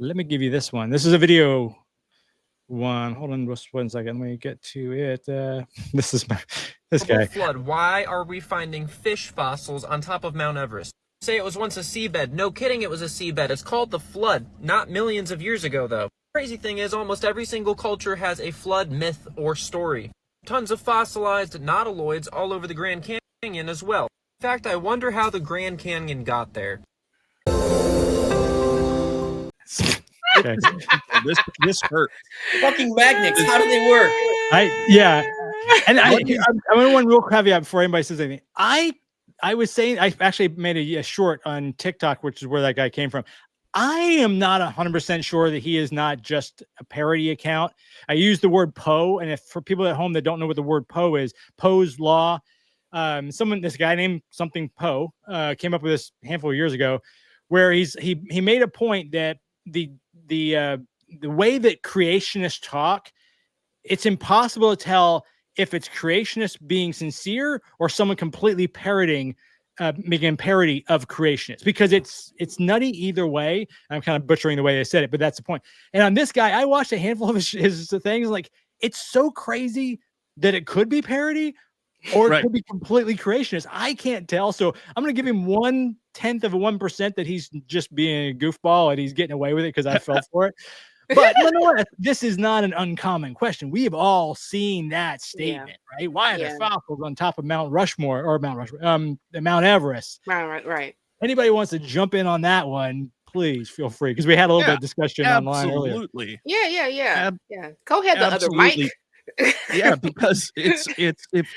Let me give you this one. This is a video one. Hold on just 1 second. Let me get to it. This guy. Flood. Why are we finding fish fossils on top of Mount Everest? Say it was once a seabed. No kidding, it was a seabed. It's called the flood. Not millions of years ago, though. Crazy thing is, almost every single culture has a flood myth or story. Tons of fossilized nautiloids all over the Grand Canyon as well. In fact, I wonder how the Grand Canyon got there. Okay. This hurt. Fucking magnets. How do they work? And I want one real caveat before anybody says anything. I was saying, I actually made a short on TikTok, which is where that guy came from. I am not 100% sure that he is not just a parody account. I use the word Poe, and if for people at home that don't know what the word Poe is, Poe's Law. This guy named something Poe came up with this a handful of years ago, where he made a point that the way that creationists talk, it's impossible to tell if it's creationists being sincere or someone completely parroting, making a parody of creationists, because it's nutty either way. I'm kind of butchering the way they said it, but that's the point. And on this guy, I watched a handful of his things. Like, it's so crazy that it could be parody or it could be completely creationist. I can't tell. So I'm going to give him 0.1% that he's just being a goofball and he's getting away with it because I fell for it. But nonetheless, this is not an uncommon question. We have all seen that statement, right? Why are there fossils on top of Mount Rushmore or Mount Everest? Right. Anybody wants to jump in on that one, please feel free, because we had a little bit of discussion online earlier. Absolutely. Yeah. Go ahead, the other Mike. Yeah, because it's if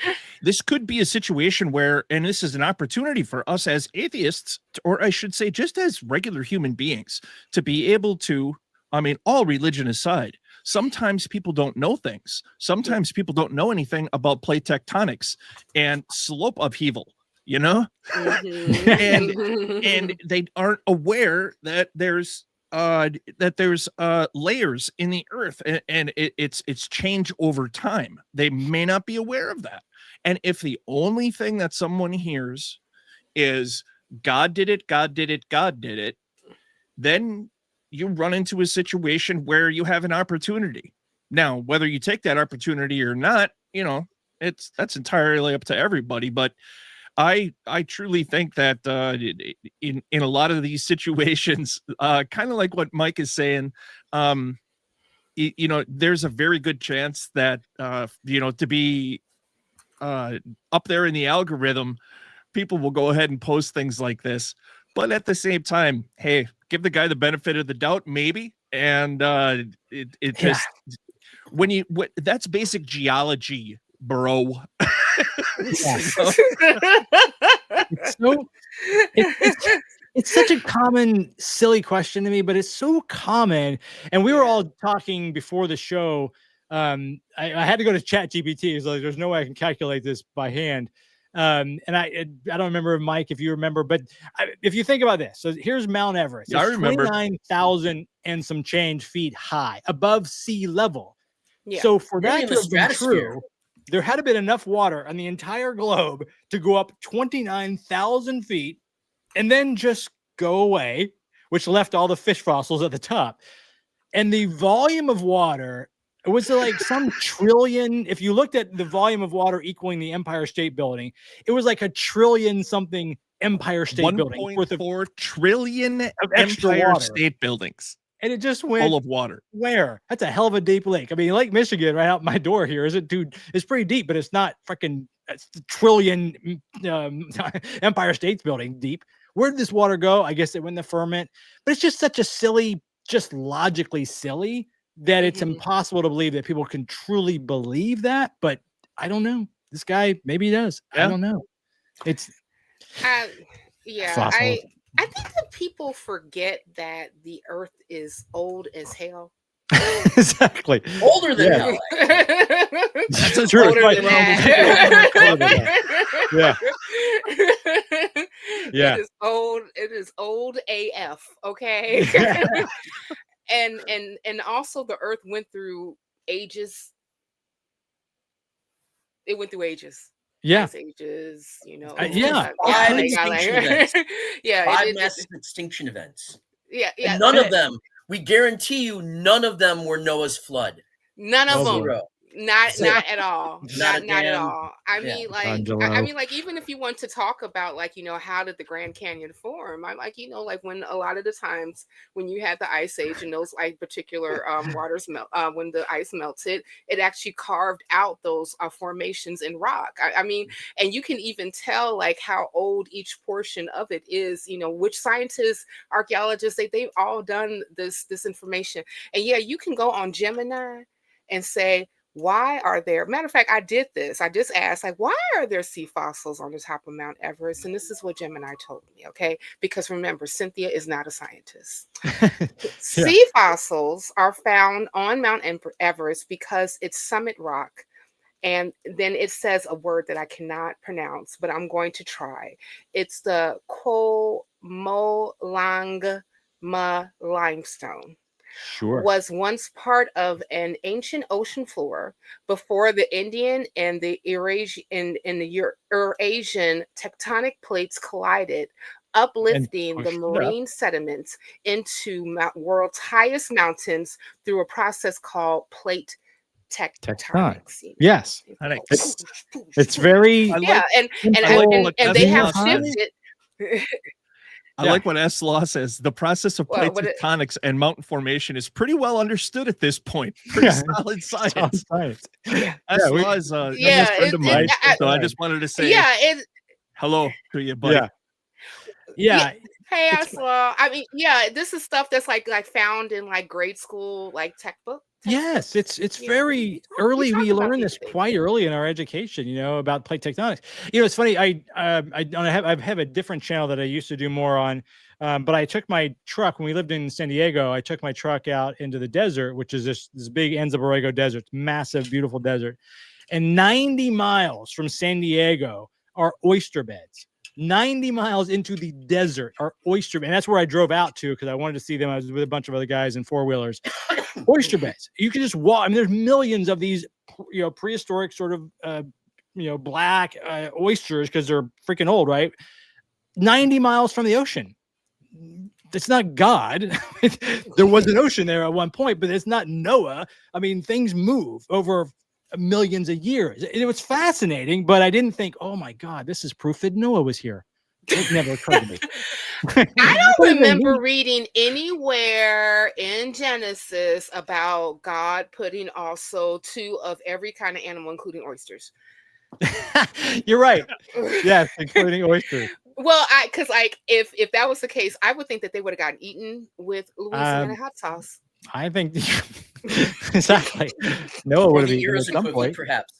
this could be a situation where, and this is an opportunity for us as atheists, or I should say just as regular human beings, to be able to, I mean, all religion aside, sometimes people don't know things. Sometimes people don't know anything about plate tectonics and slope upheaval, you know? and they aren't aware that there's layers in the earth, and it's change over time. They may not be aware of that. And if the only thing that someone hears is God did it, God did it, God did it, then you run into a situation where you have an opportunity. Now, whether you take that opportunity or not, you know, that's entirely up to everybody. But I truly think that in a lot of these situations, kind of like what Mike is saying, you know, there's a very good chance that you know, to be up there in the algorithm, people will go ahead and post things like this. But at the same time, hey, give the guy the benefit of the doubt, maybe. And just that's basic geology, bro. It's such a common, silly question to me, but it's so common. And we were all talking before the show. I had to go to ChatGPT. So there's no way I can calculate this by hand. And I don't remember, Mike, if you remember, but if you think about this, so here's Mount Everest. Yeah, I remember. 29,000 and some change feet high above sea level. Yeah. So for that to have been true, there had to been enough water on the entire globe to go up 29,000 feet and then just go away, which left all the fish fossils at the top. And the volume of water, it was like some trillion. If you looked at the volume of water equaling the Empire State Building, it was like a trillion something Empire State Building. 1.4 trillion of extra Empire water. State Buildings. And it just went full of water. Where? That's a hell of a deep lake. I mean, Lake Michigan right out my door here, is it, dude? It's pretty deep, but it's not freaking trillion Empire State Building deep. Where did this water go? I guess it went in the firmament. But it's just such a silly, just logically silly, that it's impossible to believe that people can truly believe that. But I don't know. This guy, maybe he does. Yeah. I don't know. It's I think that people forget that the earth is old as hell. Exactly. Older than hell. That's true. Older than that. Yeah. Yeah. It is old AF. Okay. And also the earth went through ages. It went through ages. Yeah. Ice ages, you know. Yeah. Five extinction events. Yeah. Five massive extinction events. Yeah. And none of them we guarantee you none of them were Noah's flood. None of them. Zero. Not Zero. at all. Not a Not at damn- all. I yeah. mean, like, Angelo. I mean, like, even if you want to talk about, like, how did the Grand Canyon form? I'm like, like when a lot of the times when you had the ice age and those like particular waters melt, when the ice melted, it actually carved out those formations in rock. I mean, and you can even tell like how old each portion of it is. Which scientists, archaeologists, they've all done this information. And yeah, you can go on Gemini and say, why are there, matter of fact, I did this. I just asked, like, why are there sea fossils on the top of Mount Everest? And this is what Gemini told me, okay? Because remember, Cynthia is not a scientist. Sea fossils are found on Mount Everest because it's summit rock. And then it says a word that I cannot pronounce, but I'm going to try. It's the Komolangma limestone. Sure. Was once part of an ancient ocean floor before the Indian and the Eurasian tectonic plates collided, uplifting the marine sediments into world's highest mountains through a process called plate tectonics. Yes. It's very and they have shifted. I like what S. Law says. The process of plate tectonics and mountain formation is pretty well understood at this point. Pretty solid science. S. Law is a friend of mine, so I just wanted to say hello to you, buddy. Yeah. Hey, S. Law. I mean, this is stuff that's like found in like grade school, like textbook. Yes, it's very early. We learn this quite early in our education, about plate tectonics. It's funny. I have a different channel that I used to do more on, but I took my truck when we lived in San Diego. I took my truck out into the desert, which is this big Enza Borrego desert, massive, beautiful desert, and 90 miles from San Diego are oyster beds. 90 miles into the desert are oyster beds. And that's where I drove out to because I wanted to see them. I was with a bunch of other guys in four-wheelers. Oyster beds. You can just walk. I mean, there's millions of these, prehistoric sort of, black oysters because they're freaking old, right? 90 miles from the ocean. It's not God. There was an ocean there at one point, but it's not Noah. I mean, things move over millions of years. It was fascinating, but I didn't think, oh my God, this is proof that Noah was here. It never occurred to me. I don't remember reading anywhere in Genesis about God putting also two of every kind of animal, including oysters. You're right. Yes, including oysters. Well, because like if that was the case, I would think that they would have gotten eaten with Louisiana hot sauce. I think exactly. Noah would have eaten at some point, perhaps.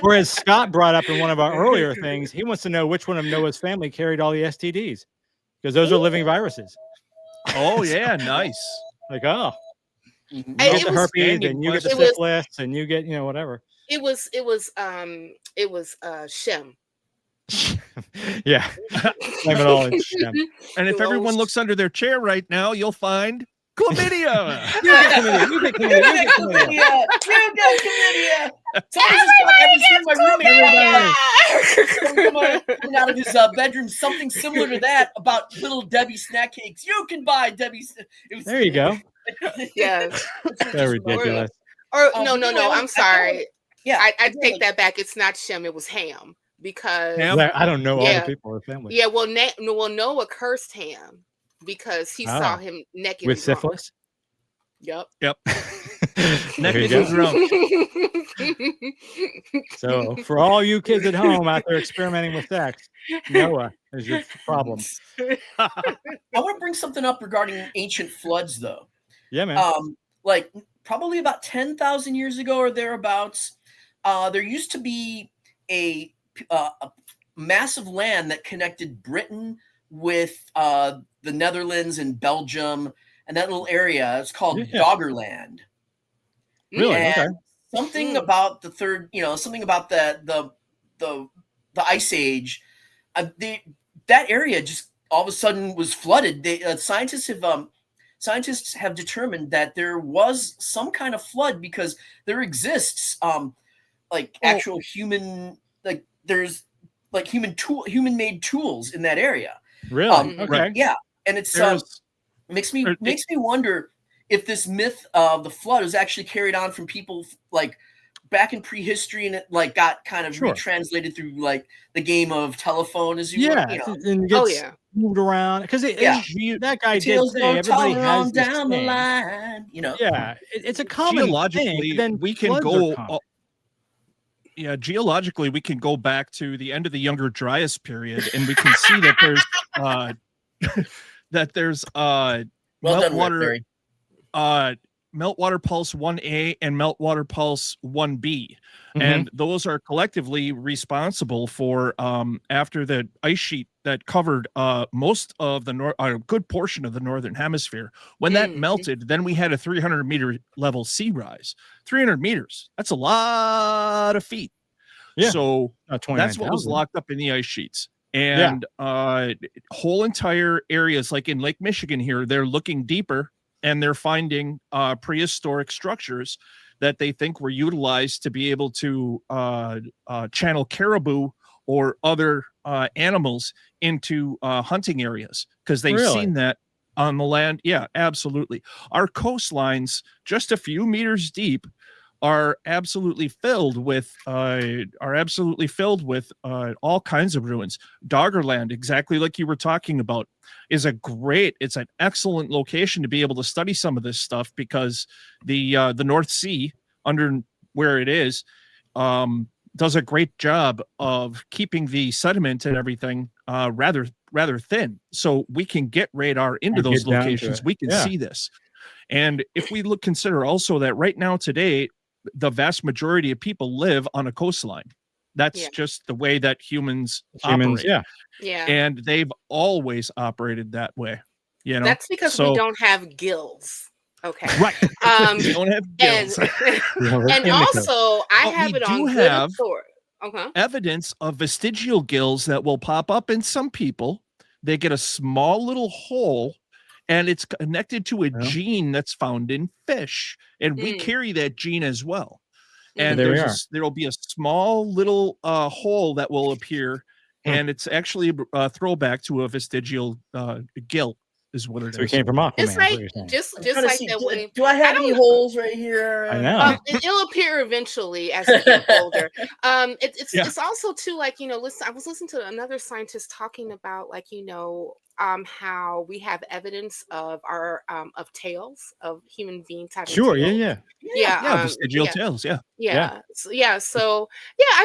Or as Scott brought up in one of our earlier things, he wants to know which one of Noah's family carried all the STDs because those are living viruses. Oh yeah, nice. Like you get the herpes and you get the syphilis and you get whatever. It was Shem. Yeah, blame it all in Shem. And if everyone looks under their chair right now, you'll find chlamydia. You get chlamydia. Coming out of his bedroom, something similar to that about little Debbie snack cakes. You can buy Debbie. There you go. Yeah, they're ridiculous. Or no. I'm sorry. Yeah, I take that back. It's not Shem. It was Ham. Because I don't know all the people in the family. Yeah, well, Noah cursed Ham because he saw him naked with syphilis. Yep. Naked and drunk. So for all you kids at home out there experimenting with sex, Noah is your problem. I want to bring something up regarding ancient floods, though. Yeah, man. Like probably about 10,000 years ago or thereabouts, there used to be a massive land that connected Britain with the Netherlands and Belgium and that little area. It's called Doggerland. Really? And okay. Something about something about the Ice Age. That area just all of a sudden was flooded. Scientists have determined that there was some kind of flood because there exists actual human there's like human made tools in that area. Really? Okay. Yeah, and it's makes me wonder if this myth of the flood was actually carried on from people like back in prehistory, and it like got kind of retranslated through like the game of telephone, as you and it gets moved around because that guy did say everybody has this down the line, it's a common geologically thing. Then we can go geologically we can go back to the end of the Younger Dryas period, and we can see that there's meltwater pulse 1A and meltwater pulse 1B. And those are collectively responsible for after the ice sheet that covered most of the a good portion of the northern hemisphere. When that melted, then we had a 300-meter level sea rise. 300 meters. That's a lot of feet. Yeah. So that's what was locked up in the ice sheets. And whole entire areas like in Lake Michigan here, they're looking deeper and they're finding prehistoric structures that they think were utilized to be able to channel caribou or other animals into hunting areas, because they've seen that on the land. Yeah, absolutely. Our coastlines, just a few meters deep, are absolutely filled with all kinds of ruins. Doggerland, exactly like you were talking about, it's an excellent location to be able to study some of this stuff, because the North Sea, under where it is, does a great job of keeping the sediment and everything rather thin, so we can get radar into those locations. We can see this. And if we consider also that right now today, the vast majority of people live on a coastline. That's just the way that humans operate. And they've always operated that way. That's because we don't have gills. Okay. Right. We don't have gills. And also, I have it on good authority. Evidence of vestigial gills that will pop up in some people. They get a small little hole, and it's connected to a gene that's found in fish, and we carry that gene as well. And there'll be a small little hole that will appear, and it's actually a throwback to a vestigial gill, is what it is. So it came from Aquaman. It's like just like that way. Do I have any holes right here? I know. It'll appear eventually as we get older. It's also too, like, listen, I was listening to another scientist talking about, like, how we have evidence of our of tails of human beings having tails. Vestigial tails. So I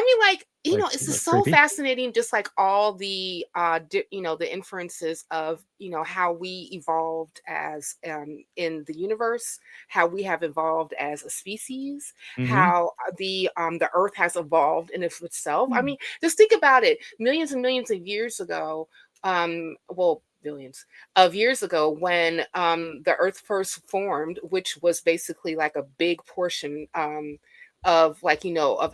mean, like, it's just so fascinating, just like all the the inferences of how we evolved as in the universe, how we have evolved as a species, how the earth has evolved in itself. I mean, just think about it. Millions and millions of years ago, billions of years ago, when the earth first formed, which was basically like a big portion of of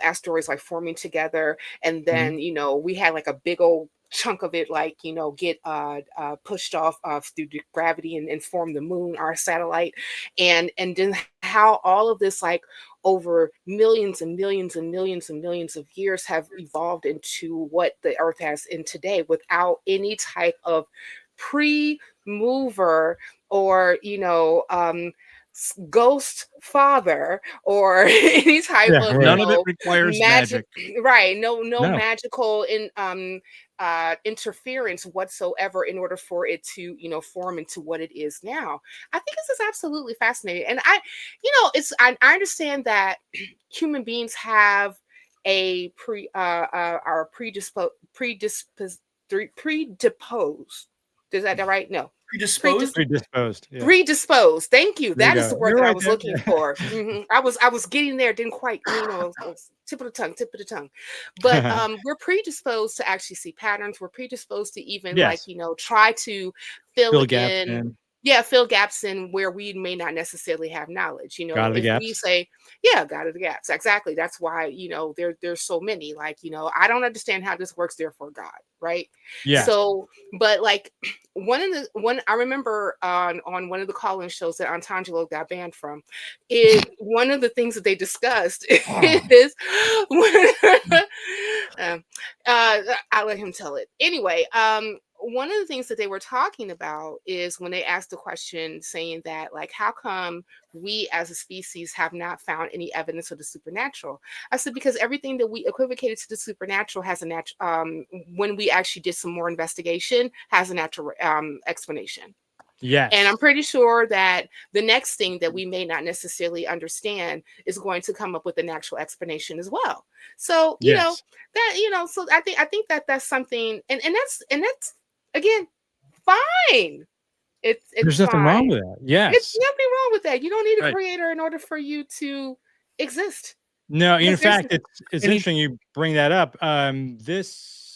asteroids like forming together, and then we had like a big old chunk of it get pushed off through the gravity and form the moon, our satellite, and then how all of this, like, over millions and millions and millions and millions of years, have evolved into what the earth has in today, without any type of pre-mover or ghost father or any type of none of it requires magic. Right. No magical interference whatsoever in order for it to form into what it is now. I think this is absolutely fascinating. And I understand that human beings have are predisposed. Is that right? No. Predisposed. Thank you. That is the word that I was looking for. I was getting there. Didn't quite, tip of the tongue. But we're predisposed to actually see patterns. We're predisposed to even try to fill in. Fill gaps in where we may not necessarily have knowledge. We say, God of the gaps. Exactly. That's why, there's so many, like, I don't understand how this works, therefore God. Right. Yeah. So, but like one I remember on one of the call-in shows that Antangelo got banned from, is one of the things that they discussed is I'll let him tell it. Anyway, one of the things that they were talking about is when they asked the question saying that, like, how come we as a species have not found any evidence of the supernatural? I said, because everything that we equivocated to the supernatural has a natural, when we actually did some more investigation, has a natural explanation. Yes. And I'm pretty sure that the next thing that we may not necessarily understand is going to come up with a natural explanation as well. So, so I think that that's something, and that's again fine. It's There's nothing wrong fine. with that. Yes. It's nothing wrong with that. You don't need a Right. creator in order for you to exist. No, in Because there's- fact, it's interesting you bring that up.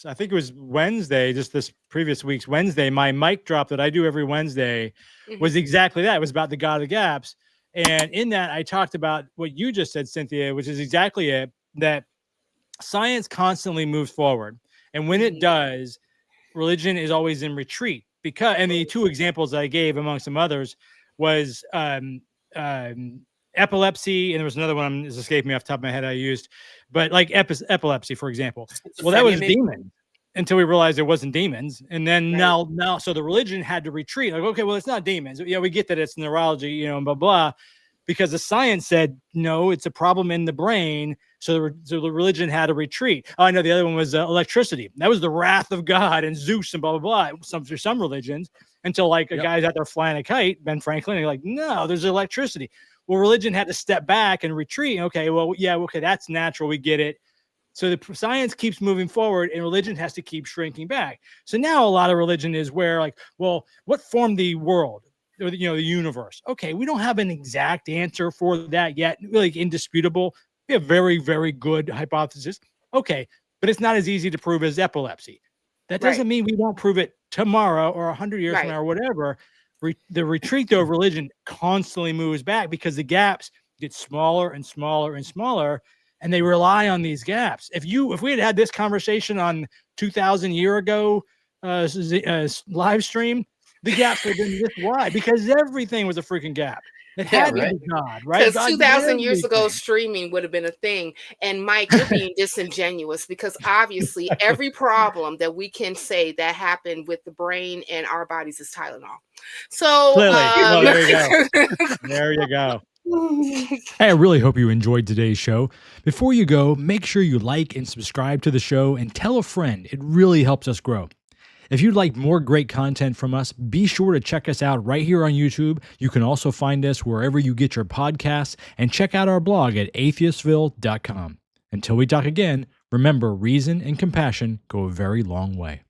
I think it was Wednesday, just this previous week's Wednesday, my mic drop that I do every Wednesday was exactly that. It was about the God of the gaps. And in that, I talked about what you just said, Cynthia, which is exactly it, that science constantly moves forward. And when it does, religion is always in retreat. And the two examples I gave, among some others, was epilepsy, and there was another one that's escaping me off the top of my head I used, but like epilepsy, for example. Well, that was demons until we realized it wasn't demons. And then now, so the religion had to retreat. Like, okay, well, it's not demons. Yeah, we get that it's neurology, and blah, blah, because the science said, no, it's a problem in the brain. So the religion had to retreat. Oh, I know the other one was electricity. That was the wrath of God and Zeus and blah, blah, blah. For some religions, until like a guy's out there flying a kite, Ben Franklin, and you're like, no, there's electricity. Well, religion had to step back and retreat. Okay, well, yeah, okay, that's natural. We get it. So the science keeps moving forward and religion has to keep shrinking back. So now a lot of religion is where, like, well, what formed the world or the universe? Okay, we don't have an exact answer for that yet, like indisputable. We have very, very good hypothesis. Okay, but it's not as easy to prove as epilepsy. That doesn't mean we won't prove it tomorrow or 100 years from now or whatever. The retreat of religion constantly moves back because the gaps get smaller and smaller and smaller, and they rely on these gaps. If we had this conversation on 2,000 year ago live stream, the gaps would have been this wide because everything was a freaking gap. It had to be God, right? Because 2,000 years ago, streaming would have been a thing. And Mike, you're being disingenuous because obviously every problem that we can say that happened with the brain and our bodies is Tylenol. So there you go. There you go. Hey, I really hope you enjoyed today's show. Before you go, make sure you like and subscribe to the show and tell a friend. It really helps us grow. If you'd like more great content from us, be sure to check us out right here on YouTube. You can also find us wherever you get your podcasts and check out our blog at atheistville.com. Until we talk again, remember, reason and compassion go a very long way.